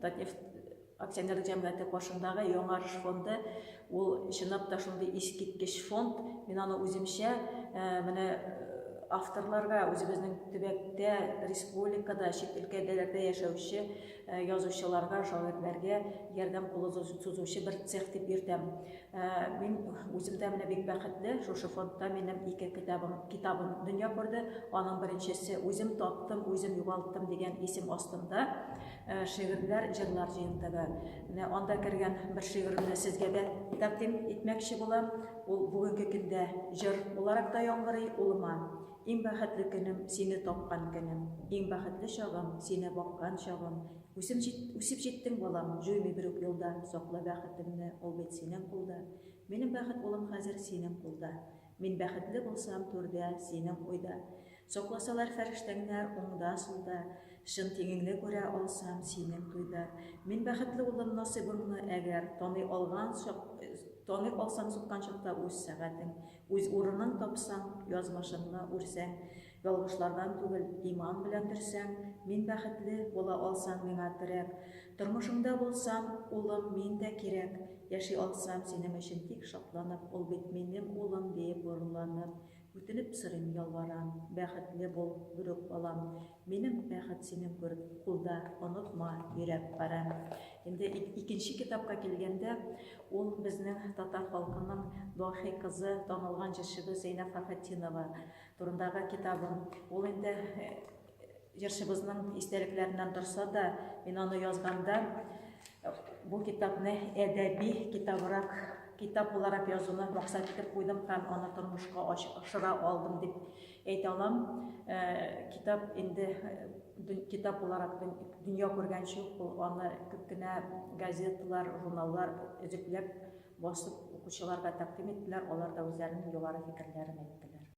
Татнефть акционерлік жәмгаты қошындағы Яңарыш фонды, ол шынап та шундай искиткеч фонд. Мен аны үземчә менә авторларга, үзебезнең төбәктә, республикада, чит өлкәләрдә яшәүче язучыларга, шагыйрьләргә ярдәм кулы сузучы бер цех дип йөртәм. Мин үземдә менә бик бәхетле, шушы фондта минем 2 китабым дөнья күрде. Аның беренчесе "Үзем таптым, үзем югалттым" дигән исем астында шигырьләр, җырлар җыентыгы. Менә анда кергән бер шигыремне сезгә дә тәкъдим итмәкче булам. Ул бүгенге көндә җыр буларак да яңгырый улыма. Иң бәхетле көнем сине тапкан көнем, иң бәхетле чагым сине баккан чагым. Үсеп җиттең балам, җуймый бер үк юлда, сакла бәхетемне, ул бит синең кулда. Минем бәхет улым хәзер синең кулда. Мин бәхетле булсам түрдә, синең уйда. Сокласалар фәрештәңнәр уңда сулда, шын тиңеңне күрә алсам синең туйда. Мин бәхетле улым насыйбыңны әгәр таный алсаң суткан чакта үз сәгатең, үз урынын тапсаң, язмышыңны үрсәң, ялгышлардан түгел иман белән төрсәң, мин бәхетле була алсаң миңа терәк. Тормышыңда булсам, улым мин дә кирәк. Яши алсам синең өчен тик шатланып, ул бит минем улым дип урланып. Үтенеп сырым ялварам, бәхетле бул бүрек балам. Минем бәхет синең кулда, онытма йөрәк парам. Инде икенче китапка килгәндә, ул безнең татар халкының даһи кызы, танылган җырчыбыз Зәйнәп Фәрхетдинова турындагы китабым. Ул инде җырчыбызның истәлекләреннән торса да, мин аны язганда бу китапны әдәби китап буларак язуны максат итеп куйдым һәм аны тормышка ашыра алдым дип әйтә алам. Китап инде китап буларак дөнья күргәнче ул аны күп кенә газеталар, журналлар өзекләп басып укучыларга тәкъдим иттеләр. Алар да үзләренең югары фикерләрен әйттеләр.